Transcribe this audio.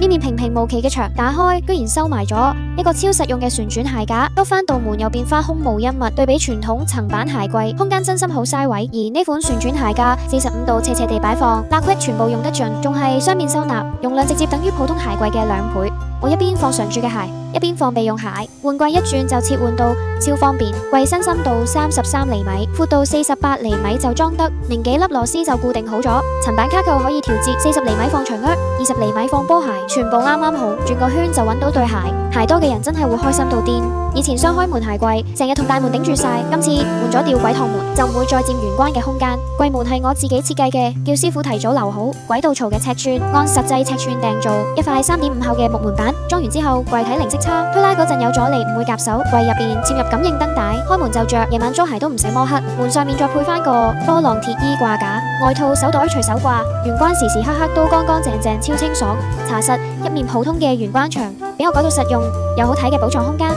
呢面平平無奇嘅牆打開，居然收埋咗一個超實用嘅旋轉鞋架，篤翻道門又變翻空無一物。對比傳統層板鞋櫃，空間真心好嘥位。而呢款旋轉鞋架45度斜斜地擺放，罅隙全部用得盡，仲係雙面收納，容量直接等於普通鞋櫃嘅2倍。我一邊放常住嘅鞋，一邊放備用鞋，換季一轉就切換到超方便。櫃身深度33厘米，闊度48厘米就裝得，零幾粒螺絲就固定好咗。層板卡扣可以調節，40厘米放長靴，20厘米放波鞋，全部啱啱好，轉個圈就揾到對鞋。鞋多嘅人真係會開心到癲。以前雙開門鞋櫃，成日同大門頂住晒，今次換咗吊軌趟門，就唔會再佔玄關嘅空間。櫃門係我自己設計嘅，叫師傅提早留好軌道槽嘅尺寸，按實際尺寸訂做一塊3.5厚嘅木門板。裝完之後，櫃體零色差，推拉嗰陣有阻力，唔會夾手。櫃入邊嵌入感應燈帶，開門就着，夜晚裝鞋都唔使摸黑。門上面再配翻個波浪鐵衣掛架，外套手袋隨手掛，玄關時時刻刻都乾乾淨淨，超清爽。查實一面普通嘅玄關牆，俾我改到實用又好睇嘅寶藏空間。